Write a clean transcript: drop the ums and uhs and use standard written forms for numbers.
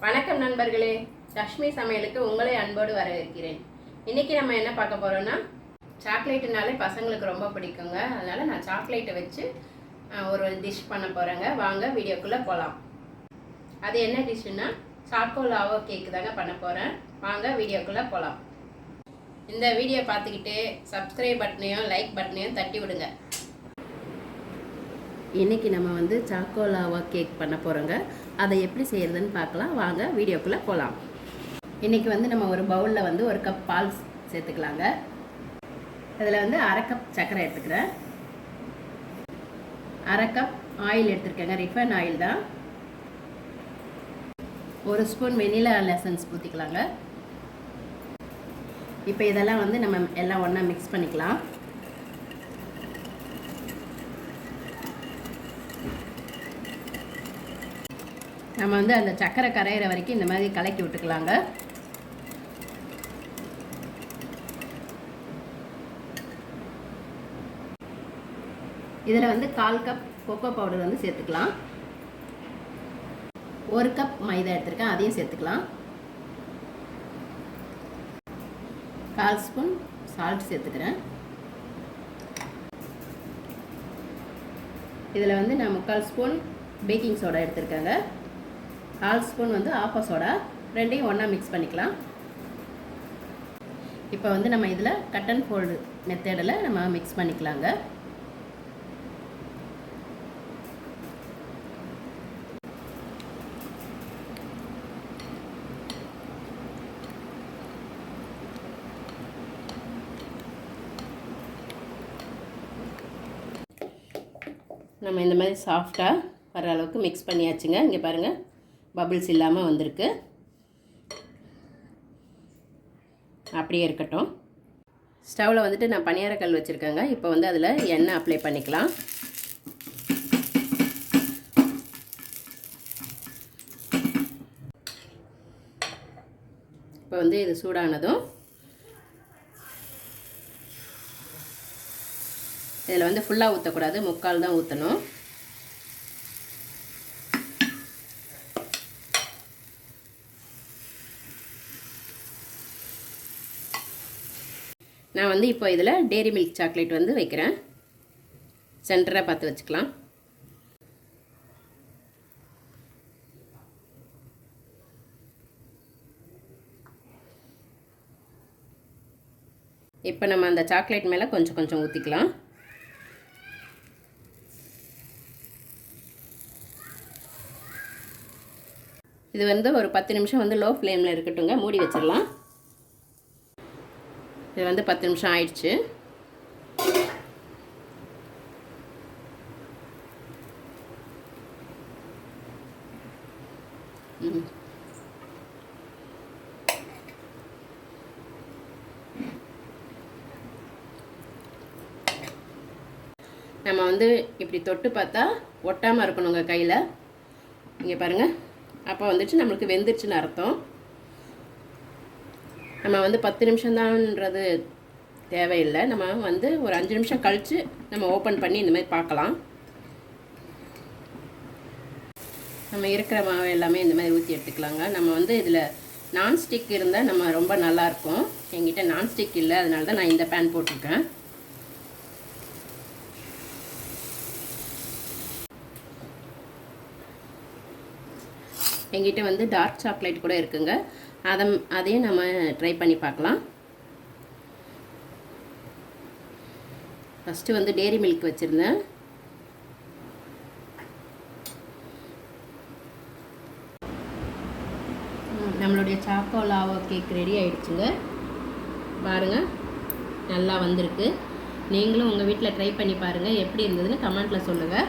வணக்கம் நண்பர்களே, லக்ஷ்மி சமையலுக்கு உங்களை அன்போடு வரவேற்கிறேன். இன்றைக்கி நம்ம என்ன பார்க்க போகிறோன்னா, சாக்லேட்டுனாலே பசங்களுக்கு ரொம்ப பிடிக்குங்க. அதனால் நான் சாக்லேட்டை வச்சு ஒரு டிஷ் பண்ண போகிறேங்க. வாங்க வீடியோக்குள்ளே போகலாம். அது என்ன டிஷ்ஷுன்னா சாக்கோ லாவா கேக்கு தாங்க பண்ண போகிறேன். வாங்க வீடியோக்குள்ளே போகலாம். இந்த வீடியோ பார்த்துக்கிட்டே சப்ஸ்கிரைப் பட்டனையும் லைக் பட்டனையும் தட்டி விடுங்க. இன்றைக்கி நம்ம சாக்கோ லாவா கேக் பண்ண போகிறோங்க. அதை எப்படி செய்கிறதுன்னு பார்க்கலாம். வாங்க வீடியோக்குள்ளே போகலாம். இன்றைக்கி நம்ம ஒரு பவுலில் ஒரு கப் பால் சேர்த்துக்கலாங்க. அதில் அரை கப் சர்க்கரை எடுத்துக்கிறேன். அரை கப் ஆயில் எடுத்துருக்கேங்க, ரிஃபைன் ஆயில் தான். ஒரு ஸ்பூன் வெனிலா எசன்ஸ் ஊற்றிக்கலாங்க. இப்போ இதெல்லாம் நம்ம எல்லாம் ஒன்றா மிக்ஸ் பண்ணிக்கலாம். நம்ம அந்த சர்க்கரை கரையிற வரைக்கும் இந்த மாதிரி கலக்கி விட்டுக்கலாங்க. இதில் 1/4 கப் கொக்கோ பவுடர் சேர்த்துக்கலாம். 1 கப் மைதா எடுத்துருக்கேன், அதையும் சேர்த்துக்கலாம். 1/4 ஸ்பூன் சால்ட் சேர்த்துக்கிறேன். இதில் நான் 3/4 ஸ்பூன் பேக்கிங் சோடா எடுத்துருக்கேங்க. 1/4 ஸ்பூன் ஆப்பா சோடா, ரெண்டையும் ஒன்றா மிக்ஸ் பண்ணிக்கலாம். இப்போ நம்ம இதில் கட் அண்ட் ஃபோல்டு மெத்தடில் நம்ம மிக்ஸ் பண்ணிக்கலாங்க. நம்ம இந்த மாதிரி சாஃப்டாக வர அளவுக்கு மிக்ஸ் பண்ணியாச்சுங்க. இங்கே பாருங்கள், பபிள்ஸ் இல்லாமல் வந்திருக்கு. அப்படியே இருக்கட்டும். ஸ்டவ்வில் நான் பனியாரக்கல் வச்சுருக்கேங்க. இப்போ அதில் எண்ணெய் அப்ளை பண்ணிக்கலாம். இப்போ இது சூடானதும் இதில் ஃபுல்லாக ஊற்றக்கூடாது, 3/4 தான் ஊற்றணும். நான் இப்போ இதில் டேரி மில்க் சாக்லேட் வைக்கிறேன். சென்டராக பார்த்து வச்சுக்கலாம். இப்போ நம்ம அந்த சாக்லேட் மேலே கொஞ்சம் கொஞ்சம் ஊற்றிக்கலாம். இது ஒரு 10 நிமிஷம் லோ ஃப்ளேமில் இருக்கட்டுங்க. மூடி வச்சிடலாம். இது 10 நிமிஷம் ஆயிடுச்சு. நம்ம இப்படி தொட்டு பார்த்தா ஒட்டாமல் இருக்கணுங்க கையில். இங்கே பாருங்கள், அப்போ நம்மளுக்கு வெந்துருச்சுன்னு அர்த்தம். நம்ம 10 நிமிஷம்தான்ன்றது தேவையில்லை. நம்ம ஒரு 5 நிமிஷம் கழித்து நம்ம ஓப்பன் பண்ணி இந்த மாதிரி பார்க்கலாம். நம்ம இருக்கிற மாவு எல்லாமே இந்த மாதிரி ஊற்றி எடுத்துக்கலாங்க. நம்ம இதில் நான்ஸ்டிக் இருந்தால் நம்ம ரொம்ப நல்லாயிருக்கும். என்கிட்ட நான்ஸ்டிக் இல்லை, அதனால தான் நான் இந்த பேன் போட்டிருக்கேன். என்கிட்ட டார்க் சாக்லேட் கூட இருக்குங்க. அதையும் நம்ம ட்ரை பண்ணி பார்க்கலாம். ஃபஸ்ட்டு டேரி மில்க் வச்சுருந்தேன். நம்மளுடைய சாக்கோ லாவா கேக் ரெடி ஆகிடுச்சுங்க. பாருங்கள், நல்லா வந்திருக்கு. நீங்களும் உங்கள் வீட்டில் ட்ரை பண்ணி பாருங்கள். எப்படி இருந்ததுன்னு கமெண்ட்டில் சொல்லுங்கள்.